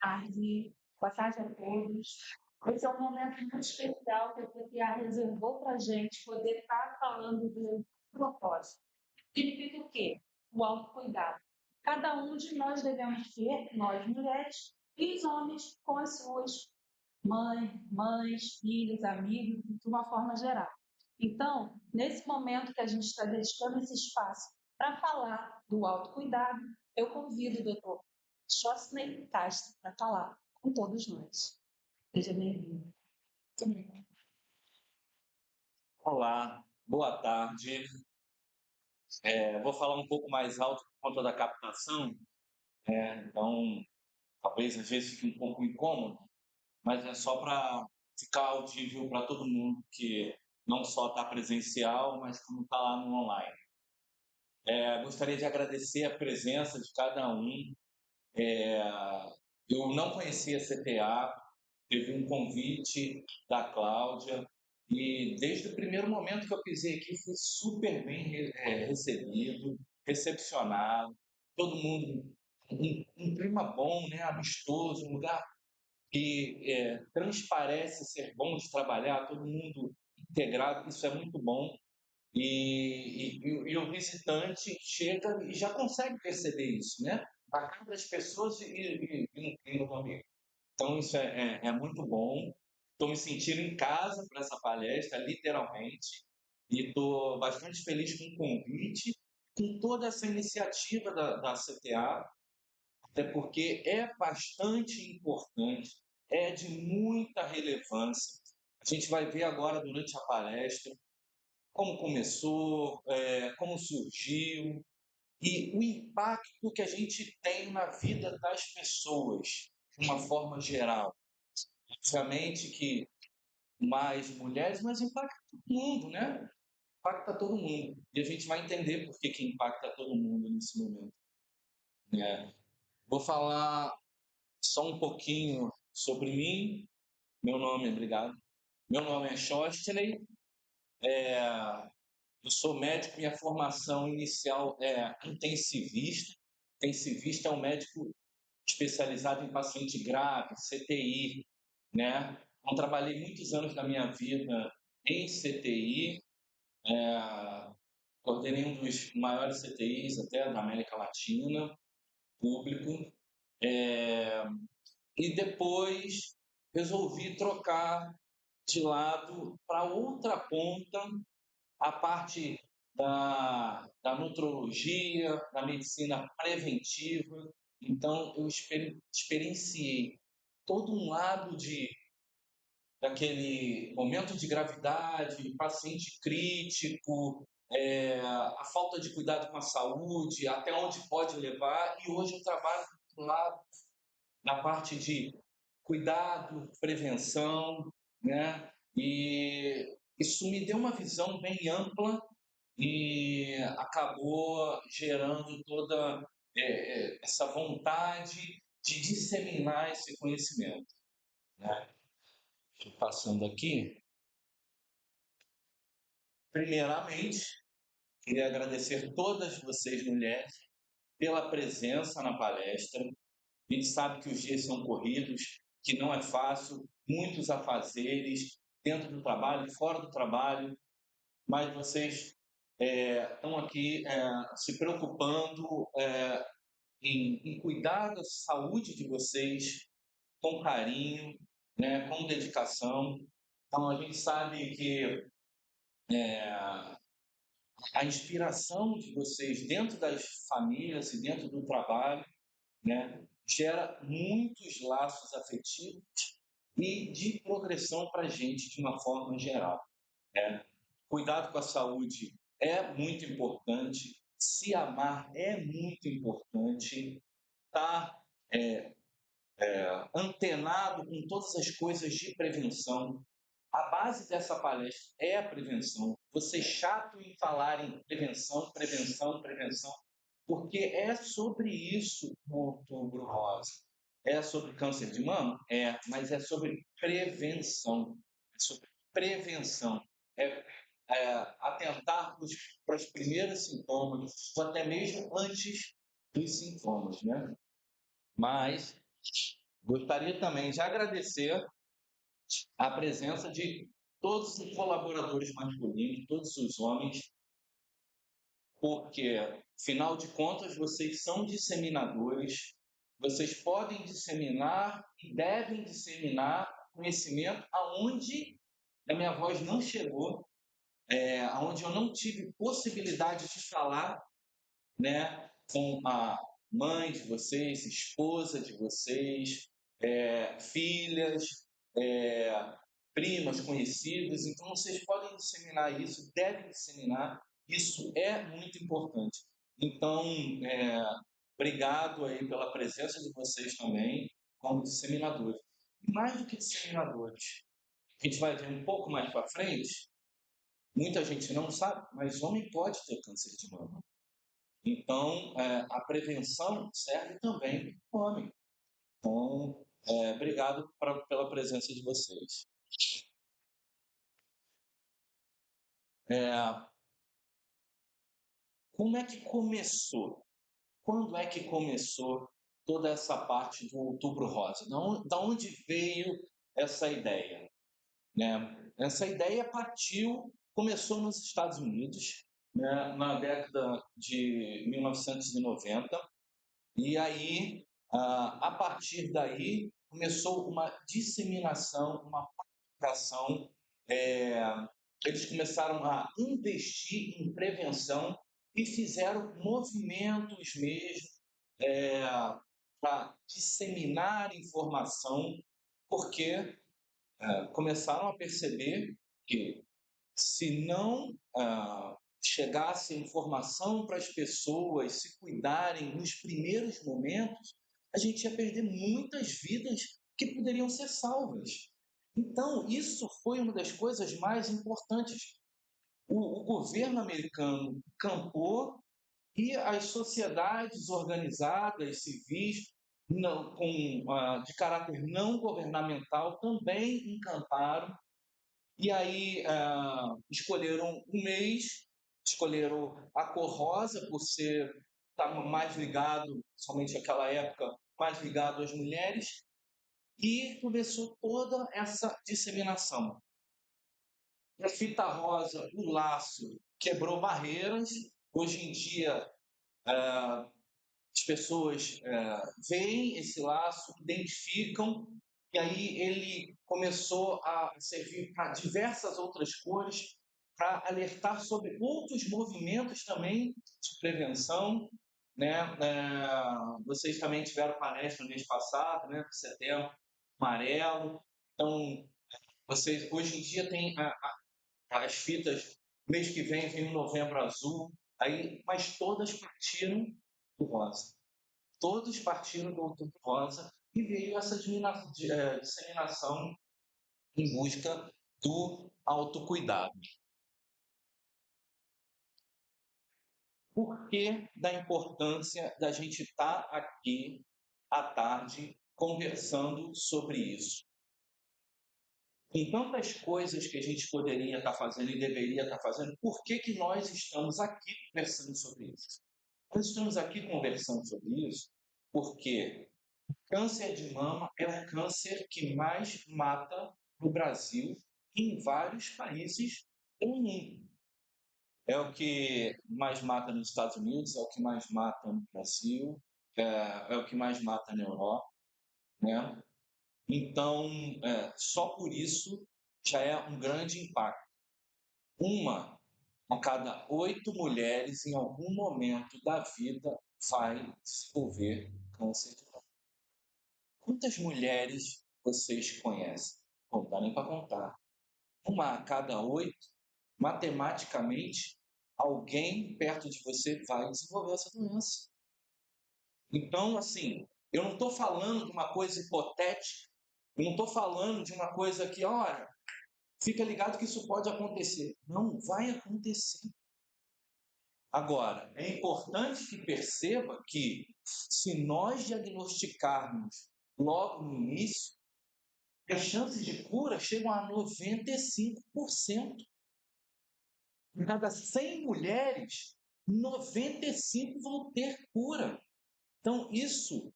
tarde. Boa tarde a todos. Esse é um momento muito especial que a PPA reservou para a gente poder estar falando do propósito. Significa o quê? O autocuidado. Cada um de nós devemos ter, nós mulheres e os homens com as suas mães, filhos, amigos, de uma forma geral. Então, nesse momento que a gente está dedicando esse espaço para falar do autocuidado, eu convido o doutor Chosney Castro para falar com todos nós. Seja bem-vindo. Olá, boa tarde. Vou falar um pouco mais alto por conta da captação, então talvez às vezes fique um pouco incômodo, mas é só para ficar audível para todo mundo que não só está presencial, mas como está lá no online. Gostaria de agradecer a presença de cada um. É, eu não conhecia a CTA, teve um convite da Cláudia, e desde o primeiro momento que eu pisei aqui, fui super bem recebido, recepcionado, todo mundo, um clima bom, né, amistoso, um lugar que transparece ser bom de trabalhar, todo mundo integrado, isso é muito bom. E o visitante chega e já consegue perceber isso, né? A cara das pessoas e no clima do ambiente. Então, isso é muito bom. Estou me sentindo em casa para essa palestra, literalmente, e estou bastante feliz com o convite, com toda essa iniciativa da CTA, até porque é bastante importante, é de muita relevância. A gente vai ver agora, durante a palestra, como começou, como surgiu, e o impacto que a gente tem na vida das pessoas, de uma forma geral. Obviamente que mais mulheres, mas impacta todo mundo, né? Impacta todo mundo. E a gente vai entender por que impacta todo mundo nesse momento, né? Vou falar só um pouquinho sobre mim. Obrigado. Meu nome é Shostley, eu sou médico, minha formação inicial é intensivista. Intensivista é um médico especializado em paciente grave, CTI, né? Então, trabalhei muitos anos da minha vida em CTI, coordenei um dos maiores CTIs até da América Latina, público, e depois resolvi trocar de lado para outra ponta, a parte da nutrologia, da medicina preventiva. Então, eu experienciei todo um lado daquele momento de gravidade, paciente crítico, a falta de cuidado com a saúde, até onde pode levar. E hoje eu trabalho lá na parte de cuidado, prevenção, né? E isso me deu uma visão bem ampla e acabou gerando toda essa vontade de disseminar esse conhecimento, né? Passando aqui, primeiramente, queria agradecer todas vocês, mulheres, pela presença na palestra. A gente sabe que os dias são corridos, que não é fácil, muitos afazeres dentro do trabalho, fora do trabalho, mas vocês estão aqui se preocupando em cuidar da saúde de vocês com carinho, né, com dedicação. Então, a gente sabe que a inspiração de vocês dentro das famílias e dentro do trabalho, né, gera muitos laços afetivos e de progressão para a gente de uma forma geral, né? Cuidado com a saúde é muito importante, se amar é muito importante, estar antenado com todas as coisas de prevenção. A base dessa palestra é a prevenção. Você chato em falar em prevenção, prevenção, prevenção, porque é sobre isso o Outubro Rosa. É sobre câncer de mama? Mas é sobre prevenção. É sobre prevenção. Atentar para os primeiros sintomas, ou até mesmo antes dos sintomas, né? Mas Gostaria também de agradecer a presença de todos os colaboradores masculinos, todos os homens, porque, afinal de contas, vocês são disseminadores, vocês podem disseminar e devem disseminar conhecimento aonde a minha voz não chegou, aonde eu não tive possibilidade de falar, né, com a mãe de vocês, esposa de vocês, filhas, é, primas, conhecidos. Então, vocês podem disseminar isso, devem disseminar. Isso é muito importante. Então, obrigado aí pela presença de vocês também, como disseminadores. Mais do que disseminadores, a gente vai ver um pouco mais para frente, muita gente não sabe, mas homem pode ter câncer de mama. Então, a prevenção serve também para o homem. Então, obrigado pela presença de vocês. Como é que começou? Quando é que começou toda essa parte do Outubro Rosa? Da onde veio essa ideia? Né? Essa ideia começou nos Estados Unidos, né, na década de 1990, e aí, a partir daí, começou uma disseminação, uma propagação. Eles começaram a investir em prevenção e fizeram movimentos mesmo para disseminar informação, porque começaram a perceber que, se não chegasse informação para as pessoas se cuidarem nos primeiros momentos, a gente ia perder muitas vidas que poderiam ser salvas. Então, isso foi uma das coisas mais importantes. O governo americano campou e as sociedades organizadas, civis, de caráter não governamental, também encamparam. E aí escolheram um mês, escolheram a cor rosa por estar mais ligado, somente naquela época, mais ligado às mulheres, e começou toda essa disseminação. A fita rosa, o laço, quebrou barreiras. Hoje em dia, as pessoas veem esse laço, identificam, e aí ele começou a servir para diversas outras cores, para alertar sobre outros movimentos também de prevenção. Né? Vocês também tiveram palestra no mês passado, né? Setembro Amarelo. Então, vocês hoje em dia têm as fitas, mês que vem o Novembro Azul, aí, mas todas partiram do rosa. Todos partiram do Outubro Rosa e veio essa disseminação em busca do autocuidado. Por que da importância da gente estar aqui à tarde conversando sobre isso? Com tantas coisas que a gente poderia estar fazendo e deveria estar fazendo, por que nós estamos aqui conversando sobre isso? Nós estamos aqui conversando sobre isso porque o câncer de mama é o câncer que mais mata no Brasil e em vários países do mundo. É o que mais mata nos Estados Unidos, é o que mais mata no Brasil, é o que mais mata na Europa, né? Então, só por isso já é um grande impacto. Uma a cada 8 mulheres, em algum momento da vida, vai desenvolver câncer de mama. Quantas mulheres vocês conhecem? Não dá nem para contar. Uma a cada 8, matematicamente, alguém perto de você vai desenvolver essa doença. Então, assim, eu não estou falando de uma coisa hipotética, eu não estou falando de uma coisa que, olha, fica ligado que isso pode acontecer. Não, vai acontecer. Agora, é importante que perceba que, se nós diagnosticarmos logo no início, as chances de cura chegam a 95%. Em cada 100 mulheres, 95 vão ter cura. Então, isso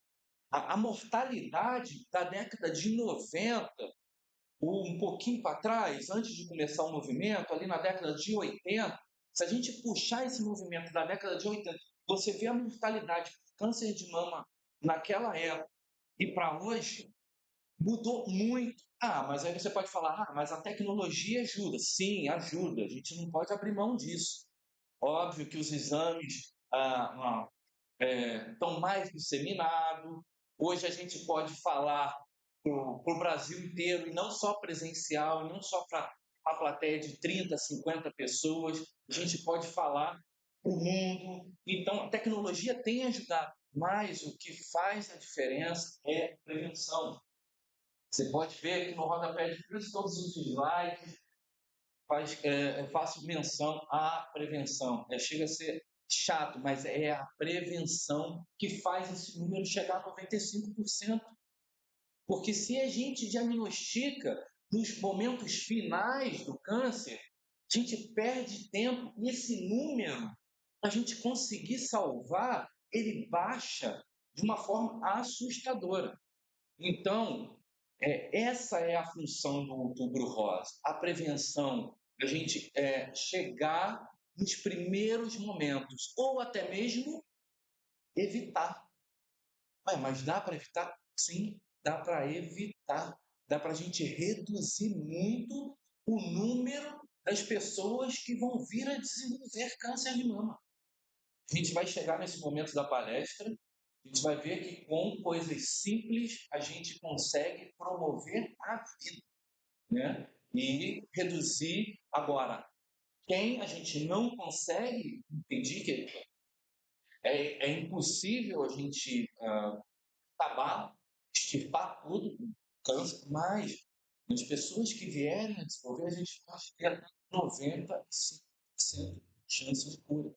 A mortalidade da década de 90, ou um pouquinho para trás, antes de começar o movimento, ali na década de 80, se a gente puxar esse movimento da década de 80, você vê a mortalidade por câncer de mama naquela época e para hoje, mudou muito. Ah, mas aí você pode falar, ah, mas a tecnologia ajuda. Sim, ajuda. A gente não pode abrir mão disso. Óbvio que os exames estão mais disseminados. Hoje a gente pode falar para o Brasil inteiro, e não só presencial, e não só para a plateia de 30, 50 pessoas. A gente pode falar para o mundo. Então, a tecnologia tem ajudado, mas o que faz a diferença é prevenção. Você pode ver aqui no rodapé de todos os slides, faço menção à prevenção. Chega a ser chato, mas é a prevenção que faz esse número chegar a 95%. Porque se a gente diagnostica nos momentos finais do câncer, a gente perde tempo e esse número, a gente conseguir salvar, ele baixa de uma forma assustadora. Então, essa é a função do Outubro Rosa, a prevenção, a gente chegar nos primeiros momentos, ou até mesmo evitar. Mas dá para evitar? Sim, dá para evitar. Dá para a gente reduzir muito o número das pessoas que vão vir a desenvolver câncer de mama. A gente vai chegar nesse momento da palestra, a gente vai ver que com coisas simples a gente consegue promover a vida, né? E reduzir. Agora, quem a gente não consegue impedir, que é impossível a gente acabar, extirpar tudo, câncer, mas as pessoas que vierem a desenvolver, a gente pode ter 95% de chance de cura.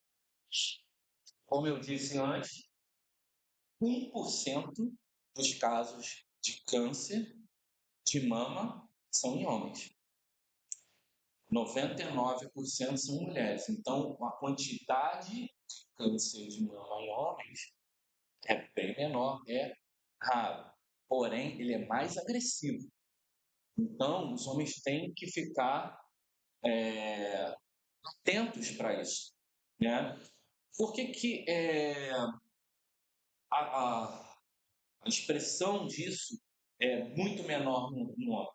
Como eu disse antes, 1% dos casos de câncer de mama são em homens. 99% são mulheres. Então, a quantidade de câncer de mama em homens é bem menor, é raro. Porém, ele é mais agressivo. Então, os homens têm que ficar atentos para isso, né? Por que a expressão disso é muito menor no homem?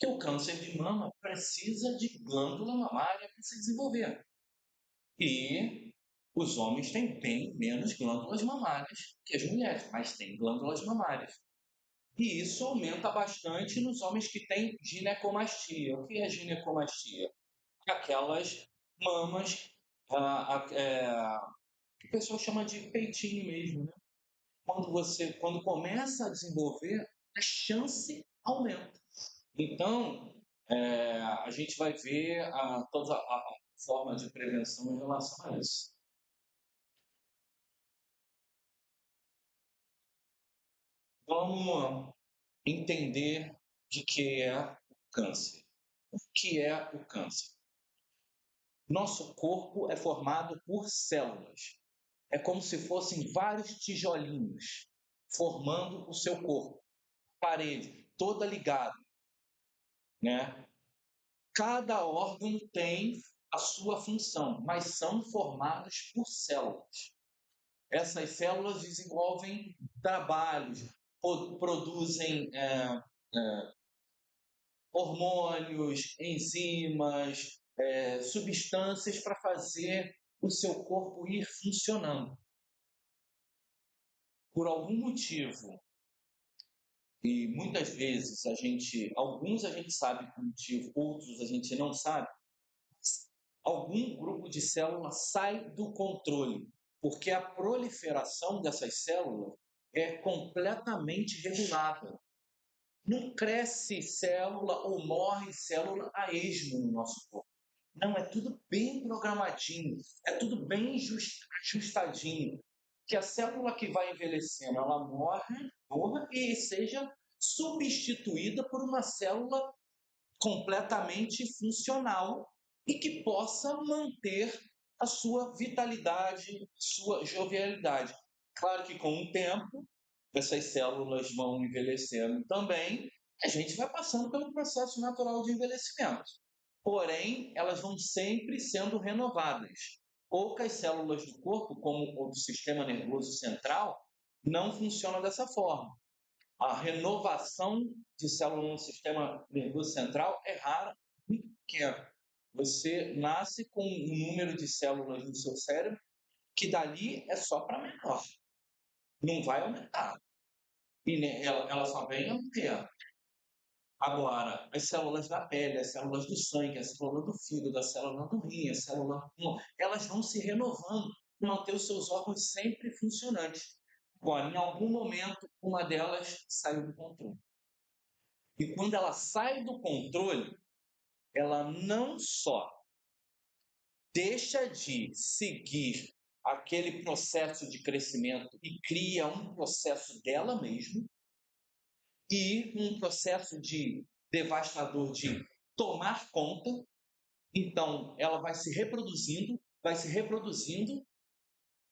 Porque o câncer de mama precisa de glândula mamária para se desenvolver. E os homens têm bem menos glândulas mamárias que as mulheres, mas têm glândulas mamárias. E isso aumenta bastante nos homens que têm ginecomastia. O que é ginecomastia? Aquelas mamas que o pessoal chama de peitinho mesmo, né? Quando começa a desenvolver, a chance aumenta. Então, a gente vai ver toda a forma de prevenção em relação a isso. Vamos entender de que é o câncer. O que é o câncer? Nosso corpo é formado por células. É como se fossem vários tijolinhos formando o seu corpo. Parede toda ligada, né? Cada órgão tem a sua função, mas são formados por células. Essas células desenvolvem trabalhos, produzem hormônios, enzimas, substâncias para fazer o seu corpo ir funcionando. Por algum motivo, e muitas vezes alguns a gente sabe o motivo, outros a gente não sabe, algum grupo de células sai do controle, porque a proliferação dessas células é completamente regulada. Não cresce célula ou morre célula a esmo no nosso corpo. Não, é tudo bem programadinho, é tudo bem ajustadinho. Que a célula que vai envelhecendo, ela morra e seja substituída por uma célula completamente funcional e que possa manter a sua vitalidade, sua jovialidade. Claro que com o tempo, essas células vão envelhecendo também, a gente vai passando pelo processo natural de envelhecimento. Porém, elas vão sempre sendo renovadas. Poucas células do corpo, como o do sistema nervoso central, não funcionam dessa forma. A renovação de células no sistema nervoso central é rara, muito pequena. Você nasce com um número de células no seu cérebro que dali é só para menor, não vai aumentar. E ela só vem ampliando. Agora, as células da pele, as células do sangue, a célula do fígado, a célula do rim, a célula do pulmão, elas vão se renovando para manter os seus órgãos sempre funcionantes. Agora, em algum momento, uma delas saiu do controle. E quando ela sai do controle, ela não só deixa de seguir aquele processo de crescimento e cria um processo dela mesma, e um processo de devastador de tomar conta. Então, ela vai se reproduzindo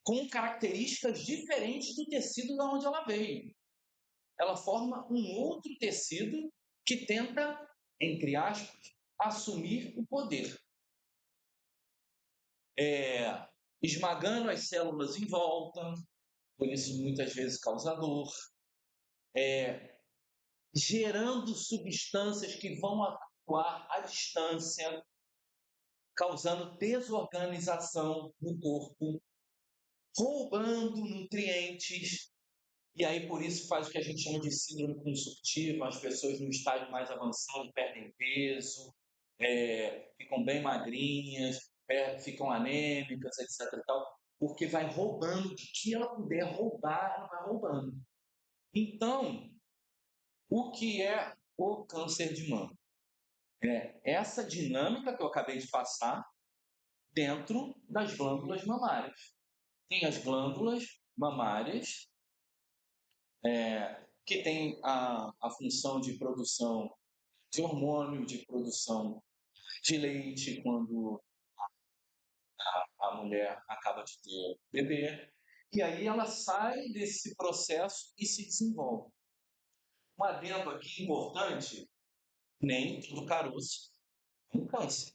com características diferentes do tecido de onde ela veio. Ela forma um outro tecido que tenta, entre aspas, assumir o poder. Esmagando as células em volta, por isso muitas vezes causa dor, gerando substâncias que vão atuar à distância, causando desorganização no corpo, roubando nutrientes, e aí por isso faz o que a gente chama de síndrome consumptiva, as pessoas no estágio mais avançado perdem peso, ficam bem magrinhas, ficam anêmicas, etc. E tal, porque vai roubando, de que ela puder roubar, ela vai roubando. Então, o que é o câncer de mama? É essa dinâmica que eu acabei de passar dentro das glândulas mamárias. Tem as glândulas mamárias, que tem a função de produção de hormônio, de produção de leite, quando a mulher acaba de ter bebê. E aí ela sai desse processo e se desenvolve. Um adendo aqui importante, nem todo caroço é um câncer.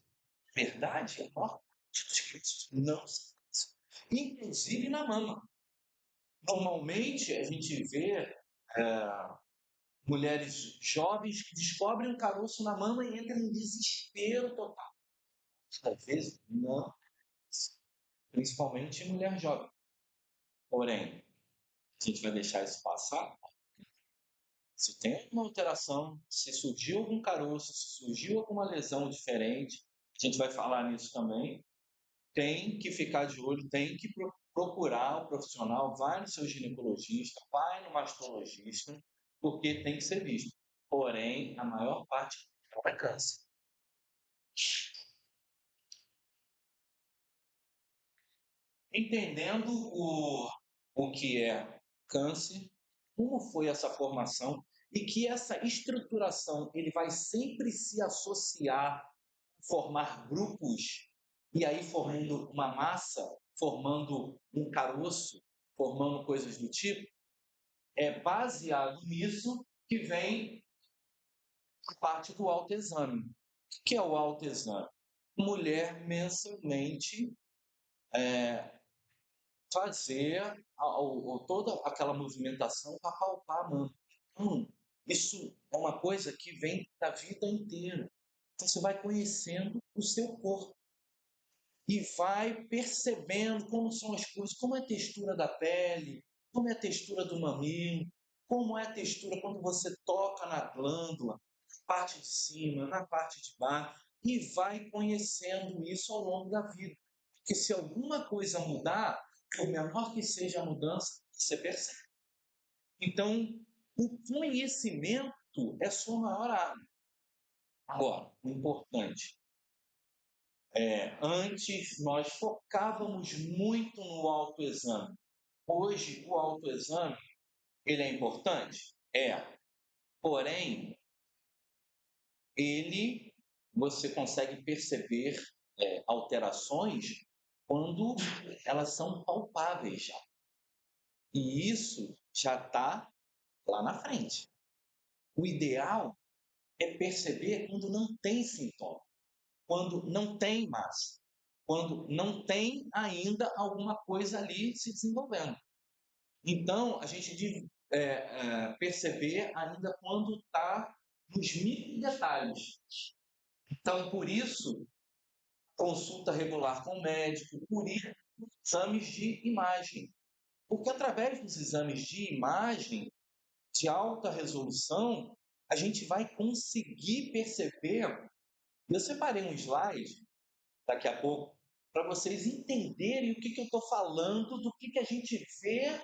Verdade, a maior parte dos casos não são câncer. Inclusive na mama. Normalmente a gente vê mulheres jovens que descobrem um caroço na mama e entram em desespero total. Às vezes, não, principalmente mulher jovem. Porém, a gente vai deixar isso passar. Se tem uma alteração, se surgiu algum caroço, se surgiu alguma lesão diferente, a gente vai falar nisso também. Tem que ficar de olho, tem que procurar o profissional, vai no seu ginecologista, vai no mastologista, porque tem que ser visto. Porém, a maior parte não é câncer. Entendendo o que é câncer, como foi essa formação e que essa estruturação ele vai sempre se associar, formar grupos e aí formando uma massa, formando um caroço, formando coisas do tipo, é baseado nisso que vem a parte do autoexame. O que é o autoexame? Mulher mensalmente fazer toda aquela movimentação para palpar a mama. Então, isso é uma coisa que vem da vida inteira. Então, você vai conhecendo o seu corpo e vai percebendo como são as coisas, como é a textura da pele, como é a textura do mamilo, como é a textura quando você toca na glândula, na parte de cima, na parte de baixo, e vai conhecendo isso ao longo da vida. Porque se alguma coisa mudar, por menor que seja a mudança, você percebe. Então, o conhecimento é sua maior arma. Agora, o importante antes nós focávamos muito no autoexame. Hoje, o autoexame, ele é importante? É. Porém, você consegue perceber alterações quando elas são palpáveis já. E isso já está lá na frente. O ideal é perceber quando não tem sintoma, quando não tem massa, quando não tem ainda alguma coisa ali se desenvolvendo. Então, a gente deve perceber ainda quando está nos micro detalhes. Então, por isso, consulta regular com o médico, por isso, exames de imagem. Porque através dos exames de imagem de alta resolução, a gente vai conseguir perceber. Eu separei um slide daqui a pouco para vocês entenderem o que eu estou falando, do que a gente vê,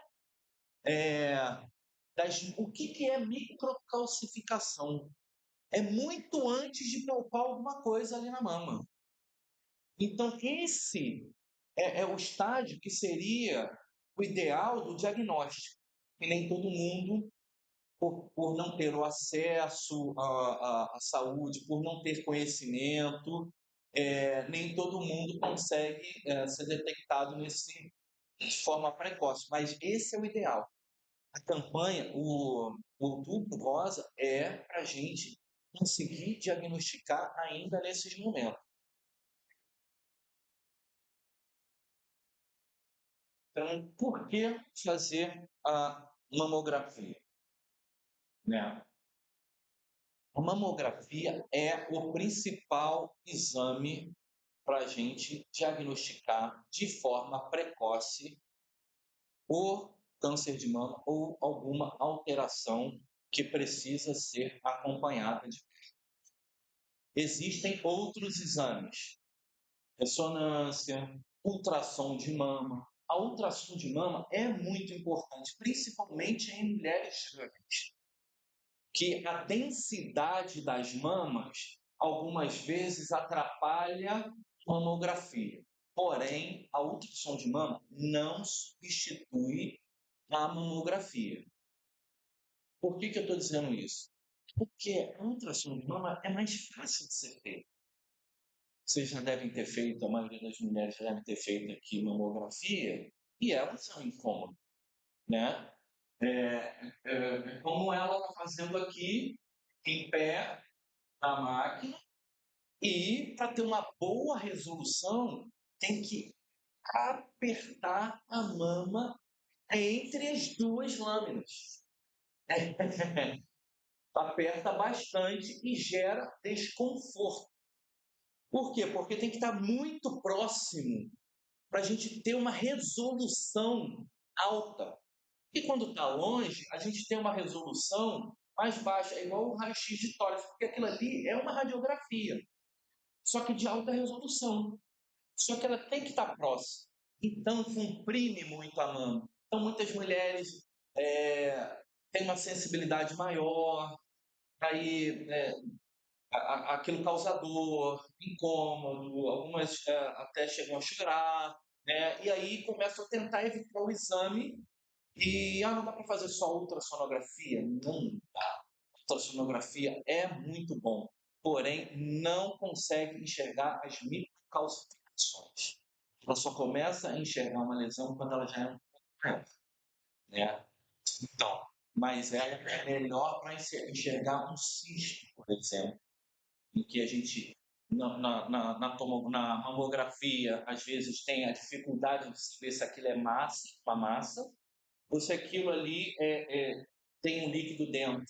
o que é microcalcificação. É muito antes de palpar alguma coisa ali na mama. Então, esse é o estágio que seria o ideal do diagnóstico. E nem todo mundo, por não ter o acesso à saúde, por não ter conhecimento, nem todo mundo consegue ser detectado de forma precoce. Mas esse é o ideal. A campanha, o Outubro Rosa, é para a gente conseguir diagnosticar ainda nesses momentos. Então, por que fazer a mamografia? Né? A mamografia é o principal exame para a gente diagnosticar de forma precoce o câncer de mama ou alguma alteração que precisa ser acompanhada. Existem outros exames, ressonância, ultrassom de mama. A ultrassom de mama é muito importante, principalmente em mulheres grávidas, que a densidade das mamas algumas vezes atrapalha a mamografia. Porém, a ultrassom de mama não substitui a mamografia. Por que eu estou dizendo isso? Porque a ultrassom de mama é mais fácil de ser feita. Vocês já devem ter feito, a maioria das mulheres já deve ter feito aqui mamografia, e elas são incômodas, né? Como ela está fazendo aqui, em pé, na máquina, e para ter uma boa resolução, tem que apertar a mama entre as duas lâminas. Aperta bastante e gera desconforto. Por quê? Porque tem que estar muito próximo para a gente ter uma resolução alta. E quando está longe, a gente tem uma resolução mais baixa, é igual o raio-x de tórax, porque aquilo ali é uma radiografia, só que de alta resolução. Só que ela tem que estar próxima. Então, comprime muito a mama. Então, muitas mulheres têm uma sensibilidade maior, aí aquilo causa dor, incômodo, algumas até chegam a chorar, né? E aí começam a tentar evitar o exame e não dá para fazer só ultrassonografia? Não dá. Ultrassonografia é muito bom, porém não consegue enxergar as microcalcificações. Ela só começa a enxergar uma lesão quando ela já é um pouco maior, né? Então, mas ela é melhor para enxergar um cisto, por exemplo, em que a gente, na mamografia, às vezes tem a dificuldade de saber se aquilo é massa, uma massa, ou se aquilo ali tem um líquido dentro.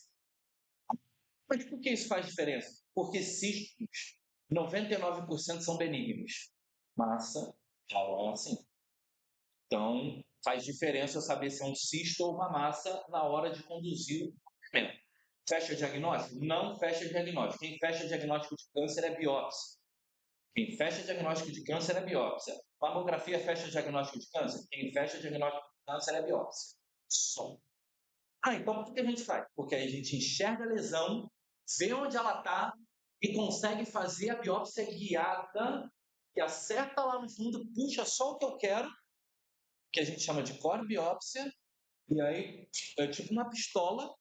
Mas por que isso faz diferença? Porque cistos, 99% são benignos. Massa, já não é assim. Então, faz diferença eu saber se é um cisto ou uma massa na hora de conduzir o tratamento. Fecha diagnóstico? Não fecha diagnóstico. Quem fecha diagnóstico de câncer é biópsia. Quem fecha diagnóstico de câncer é biópsia. Mamografia fecha diagnóstico de câncer? Quem fecha diagnóstico de câncer é biópsia. Só. Então o que a gente faz? Porque aí a gente enxerga a lesão, vê onde ela está e consegue fazer a biópsia guiada, que acerta lá no fundo, puxa só o que eu quero, que a gente chama de core biópsia, e aí é tipo uma pistola,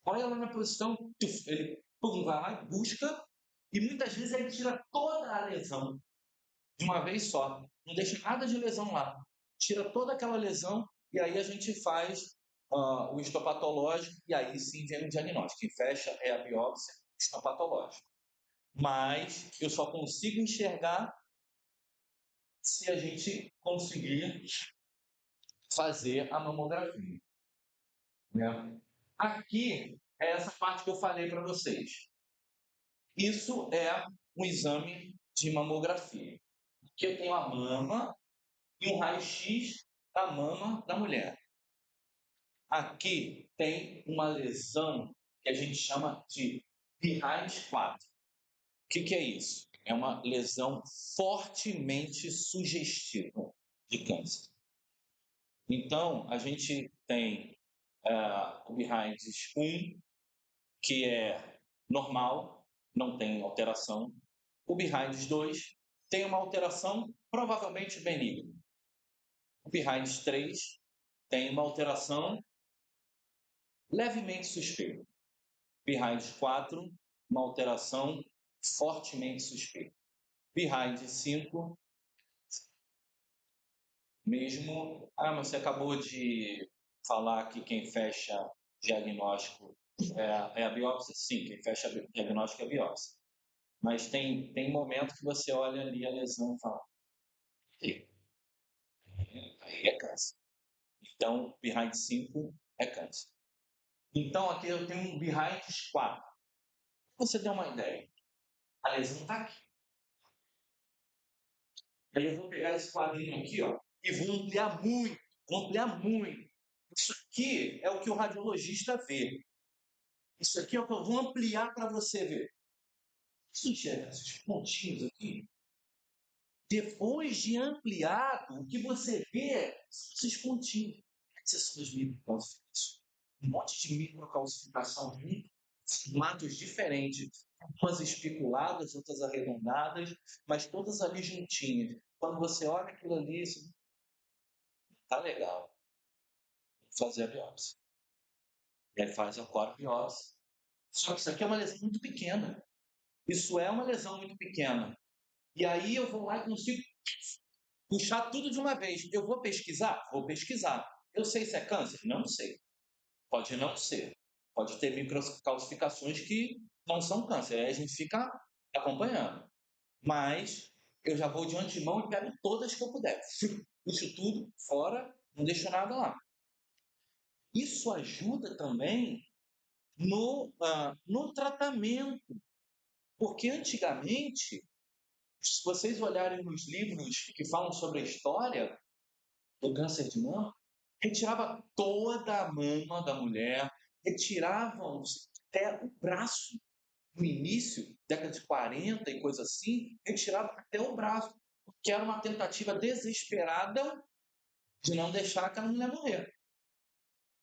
olha lá na posição, ele vai lá e busca, e muitas vezes ele tira toda a lesão de uma vez só, não deixa nada de lesão lá, tira toda aquela lesão, e aí a gente faz o histopatológico, e aí sim vem o diagnóstico. Quem fecha é a biópsia histopatológica. Mas eu só consigo enxergar se a gente conseguir fazer a mamografia. Né? Aqui é essa parte que eu falei para vocês. Isso é um exame de mamografia. Aqui eu tenho a mama e um raio-x da mama da mulher. Aqui tem uma lesão que a gente chama de behind 4. O que é isso? É uma lesão fortemente sugestiva de câncer. Então, a gente tem o behind 1, que é normal, não tem alteração. O behind 2 tem uma alteração provavelmente benigna. O behind 3 tem uma alteração levemente suspeita. Behind 4, uma alteração fortemente suspeita. Behind 5, mesmo. Mas você acabou de falar que quem fecha diagnóstico é a biópsia? Sim, quem fecha diagnóstico é a biópsia. Mas tem momento que você olha ali a lesão e fala: aí é câncer. Então, behind 5 é câncer. Então, aqui eu tenho um behind 4. Para você ter uma ideia, a lesão está aqui. Aí eu vou pegar esse quadrinho aqui, ó, e vou ampliar muito, vou ampliar muito. Isso aqui é o que o radiologista vê. Isso aqui é o que eu vou ampliar para você ver. Você enxerga esses pontinhos aqui? Depois de ampliado, o que você vê são esses pontinhos. Essas são as microcalcificações. Um monte de microcalcificação junto, formatos diferentes. Umas espiculadas, outras arredondadas, mas todas ali juntinhas. Quando você olha aquilo ali, tá legal. Vou fazer a biópsia. E aí faz a biópsia. Só que isso aqui é uma lesão muito pequena. Isso é uma lesão muito pequena. E aí eu vou lá e consigo puxar tudo de uma vez. Eu vou pesquisar? Vou pesquisar. Eu sei se é câncer? Não sei. Pode não ser. Pode ter microcalcificações que não são câncer. Aí a gente fica acompanhando. Mas eu já vou de antemão e pego todas que eu puder. Puxo tudo fora, não deixo nada lá. Isso ajuda também no tratamento. Porque antigamente, se vocês olharem nos livros que falam sobre a história do câncer de mama, retirava toda a mama da mulher, retiravam até o braço. No início, década de 40 e coisa assim, retirava até o braço, porque era uma tentativa desesperada de não deixar aquela mulher morrer.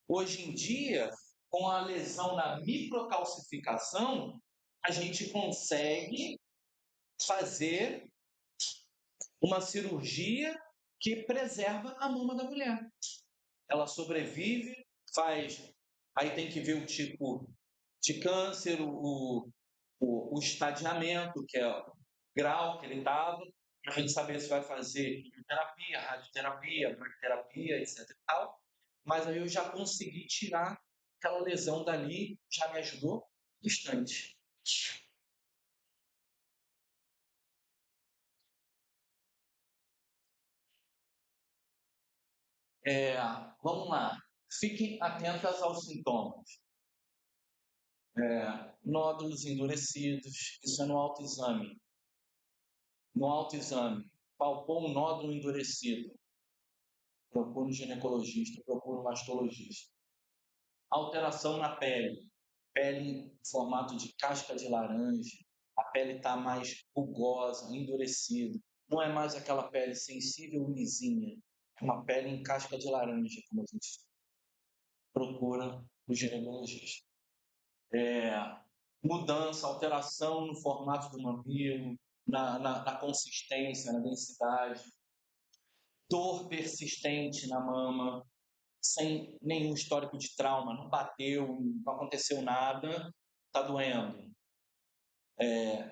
Hoje em dia, com a lesão na microcalcificação, a gente consegue fazer uma cirurgia que preserva a mama da mulher. Ela sobrevive, faz. Aí tem que ver o tipo de câncer, o estadiamento, que é o grau que ele estava, para a gente saber se vai fazer quimioterapia, radioterapia, bracterapia, etc. E tal. Mas aí eu já consegui tirar aquela lesão dali, já me ajudou bastante. Vamos lá. Fiquem atentas aos sintomas. Nódulos endurecidos, isso é no autoexame. No autoexame, palpou um nódulo endurecido. Procura um ginecologista, procura um mastologista. Alteração na pele. Pele em formato de casca de laranja. A pele está mais rugosa, endurecida. Não é mais aquela pele sensível e lisinha. É uma pele em casca de laranja, como a gente procura o ginecologista. Mudança, alteração no formato do mamilo, na consistência, na densidade. Dor persistente na mama, sem nenhum histórico de trauma, não bateu, não aconteceu nada, está doendo.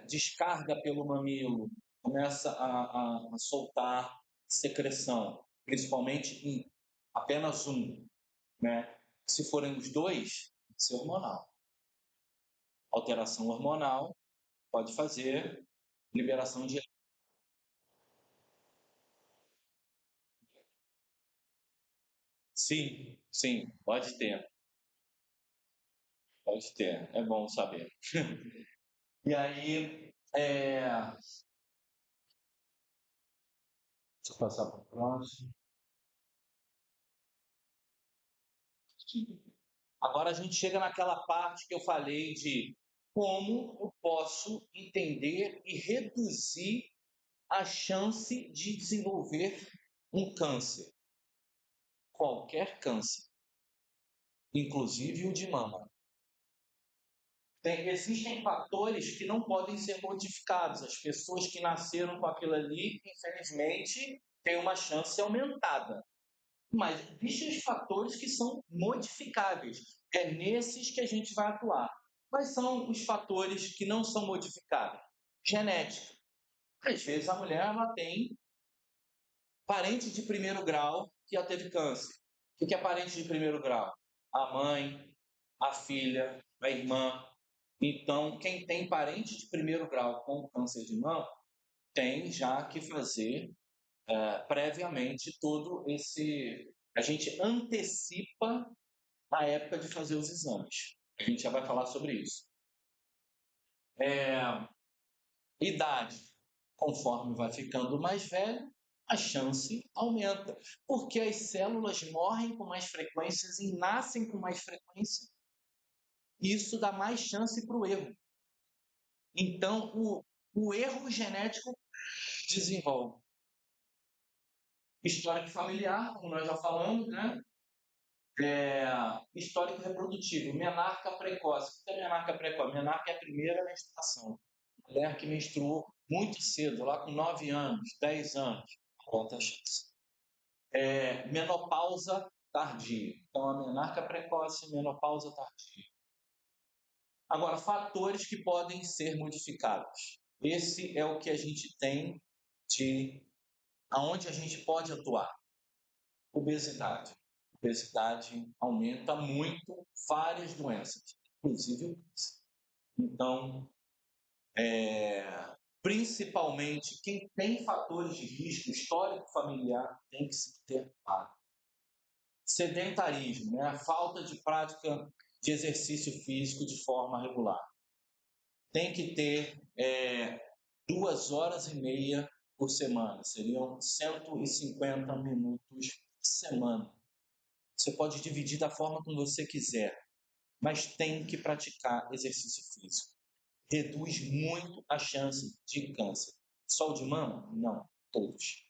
Descarga pelo mamilo, começa a soltar secreção, principalmente em apenas um, né? Se forem os dois, tem que ser hormonal. Alteração hormonal pode fazer liberação de. Sim, sim, pode ter, pode ter. É bom saber. E aí, deixa eu passar para o próximo. Agora a gente chega naquela parte que eu falei de como eu posso entender e reduzir a chance de desenvolver um câncer, qualquer câncer, inclusive o de mama. Existem fatores que não podem ser modificados. As pessoas que nasceram com aquilo ali, infelizmente, têm uma chance aumentada. Mas existem os fatores que são modificáveis. É nesses que a gente vai atuar. Quais são os fatores que não são modificáveis? Genética. Às vezes a mulher ela tem parente de primeiro grau que já teve câncer. O que é parente de primeiro grau? A mãe, a filha, a irmã. Então, quem tem parente de primeiro grau com câncer de mama tem já que fazer previamente todo esse. A gente antecipa a época de fazer os exames. A gente já vai falar sobre isso. Idade. Conforme vai ficando mais velho, a chance aumenta, porque as células morrem com mais frequências e nascem com mais frequência. Isso dá mais chance para o erro. Então, o erro genético desenvolve. Histórico familiar, como nós já falamos, né? Histórico reprodutivo, menarca precoce. O que é menarca precoce? Menarca é a primeira menstruação. Mulher que menstruou muito cedo, lá com 9 anos, 10 anos, conta a chance. Menopausa tardia. Então, a menarca precoce, menopausa tardia. Agora, fatores que podem ser modificados. Esse é o que a gente tem de aonde a gente pode atuar. Obesidade. Obesidade aumenta muito várias doenças, inclusive o câncer. Então, principalmente quem tem fatores de risco, histórico familiar, tem que se ter claro. Sedentarismo, né? A falta de prática de exercício físico de forma regular. Tem que ter 2 horas e meia por semana, seriam 150 minutos por semana. Você pode dividir da forma como você quiser, mas tem que praticar exercício físico. Reduz muito a chance de câncer. Só o de mama? Não, todos.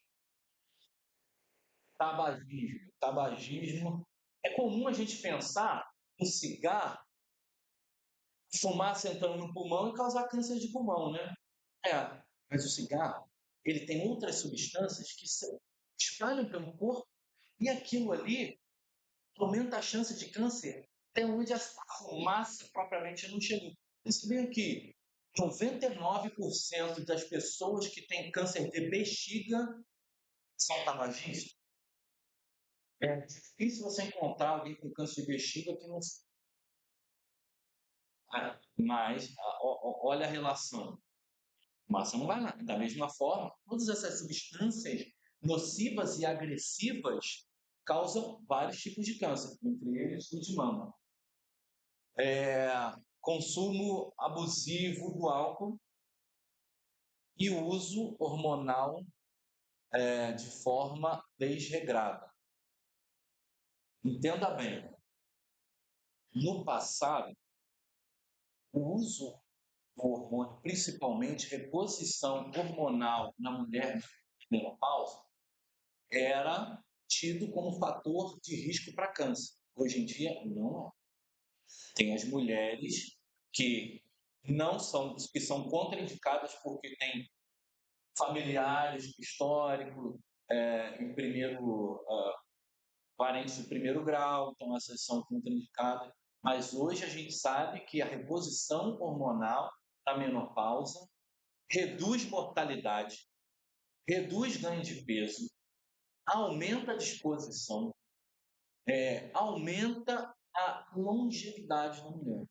Tabagismo. Tabagismo. É comum a gente pensar no cigarro, fumaça entrando no pulmão e causar câncer de pulmão, né? Mas o cigarro, ele tem outras substâncias que se espalham pelo corpo e aquilo ali aumenta a chance de câncer até onde a fumaça propriamente não chegou. Você vê que 99% das pessoas que têm câncer de bexiga são tabagistas. É difícil você encontrar alguém com câncer de bexiga que não. Mas olha a relação. Massa não vai lá. Da mesma forma, todas essas substâncias nocivas e agressivas causam vários tipos de câncer, entre eles o de mama. Consumo abusivo do álcool e o uso hormonal de forma desregrada. Entenda bem, no passado, o uso do hormônio, principalmente reposição hormonal na mulher menopausa, era tido como fator de risco para câncer. Hoje em dia, não é. Tem as mulheres que não são, que são contraindicadas porque têm familiares históricos em primeiro parentes de primeiro grau, então essas são contraindicadas. Mas hoje a gente sabe que a reposição hormonal da menopausa reduz mortalidade, reduz ganho de peso, aumenta a disposição, aumenta a longevidade da mulher,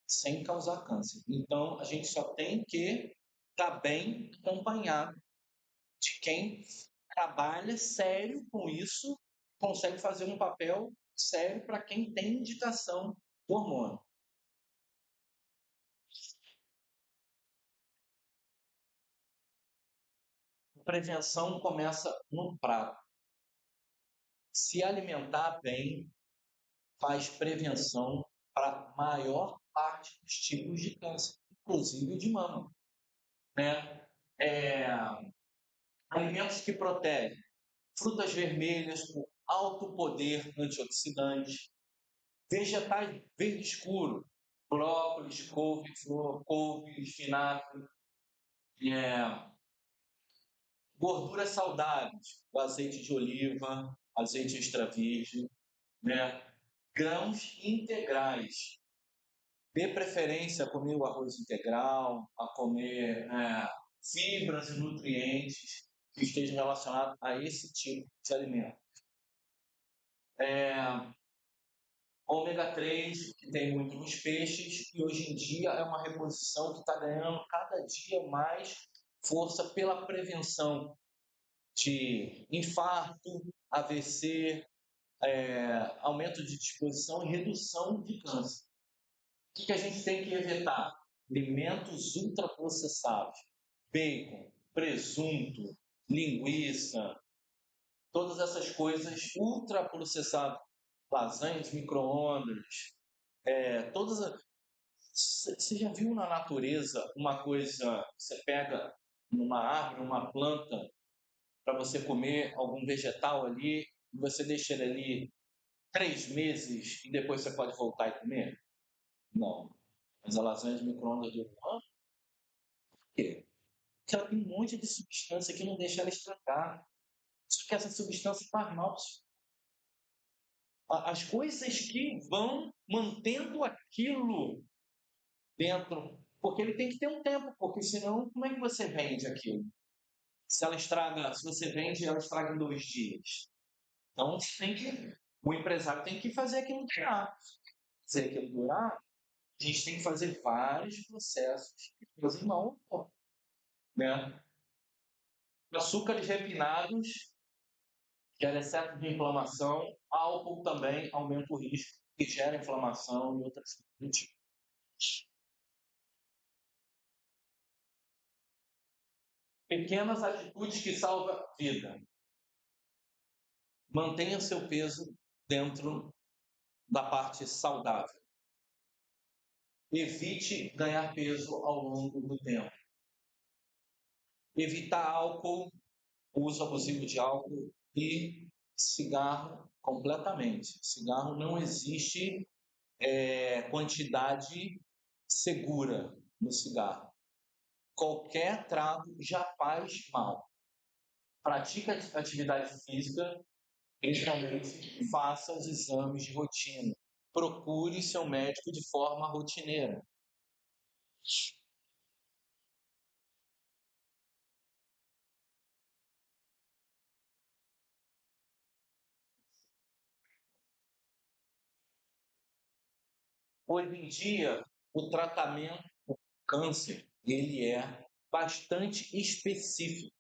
sem causar câncer. Então, a gente só tem que estar bem acompanhado de quem trabalha sério com isso, consegue fazer um papel sério para quem tem indicação do hormônio. A prevenção começa no prato. Se alimentar bem faz prevenção para a maior parte dos tipos de câncer, inclusive de mama, né? Alimentos que protegem, frutas vermelhas com alto poder antioxidante, vegetais verde escuro, brócolis, couve-flor, couve, espinafre, gorduras saudáveis, o azeite de oliva, azeite extra virgem, né? Grãos integrais. Dê preferência a comer o arroz integral, a comer fibras e nutrientes que estejam relacionados a esse tipo de alimento. Ômega 3, que tem muito nos peixes, e hoje em dia é uma reposição que está ganhando cada dia mais força pela prevenção de infarto, AVC, aumento de disposição e redução de câncer. O que a gente tem que evitar? Alimentos ultraprocessados, bacon, presunto, linguiça, todas essas coisas ultraprocessadas, lasanhas, micro-ondas, todas as... Você já viu na natureza uma coisa, você pega numa árvore, uma planta, para você comer algum vegetal ali, e você deixa ele ali 3 meses e depois você pode voltar e comer? Não. Mas a lasanha de micro-ondas do por quê? Porque ela tem um monte de substância que não deixa ela estragar. Só que essa substância faz mal. As coisas que vão mantendo aquilo dentro, porque ele tem que ter um tempo, porque senão como é que você vende aquilo? Se ela estraga, se você vende, ela estraga em 2 dias. Então o empresário tem que fazer aquilo durar. Fazer aquilo durar, a gente tem que fazer vários processos que fazem mal, né? Açúcares refinados gera excesso de inflamação, álcool também aumenta o risco e gera inflamação e outras coisas do tipo. Pequenas atitudes que salvam a vida. Mantenha seu peso dentro da parte saudável. Evite ganhar peso ao longo do tempo. Evitar álcool, uso abusivo de álcool e cigarro completamente. Cigarro não existe quantidade segura no cigarro. Qualquer trago já faz mal. Pratique atividade física, principalmente faça os exames de rotina. Procure seu médico de forma rotineira. Hoje em dia, o tratamento do câncer ele é bastante específico.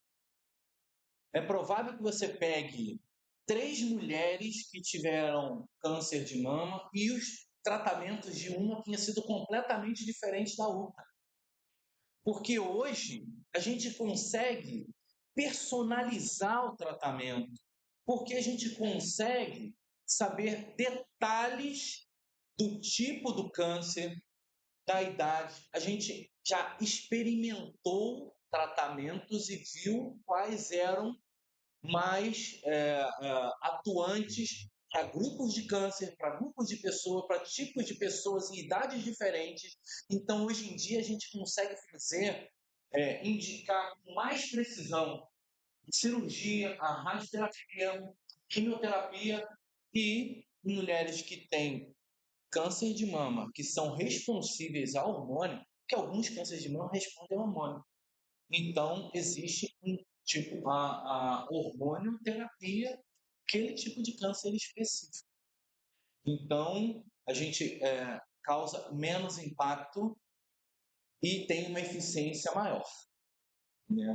É provável que você pegue 3 mulheres que tiveram câncer de mama e os tratamentos de uma tenha sido completamente diferente da outra. Porque hoje a gente consegue personalizar o tratamento, porque a gente consegue saber detalhes do tipo do câncer, da idade. A gente já experimentou tratamentos e viu quais eram mais atuantes para grupos de câncer, para grupos de pessoas, para tipos de pessoas em idades diferentes. Então, hoje em dia, a gente consegue fazer, indicar com mais precisão cirurgia, a radioterapia, quimioterapia e mulheres que têm câncer de mama, que são responsíveis ao hormônio, que alguns cânceres de mama respondem ao hormônio. Então, existe um tipo, a hormonioterapia, aquele tipo de câncer específico. Então, a gente causa menos impacto e tem uma eficiência maior, né?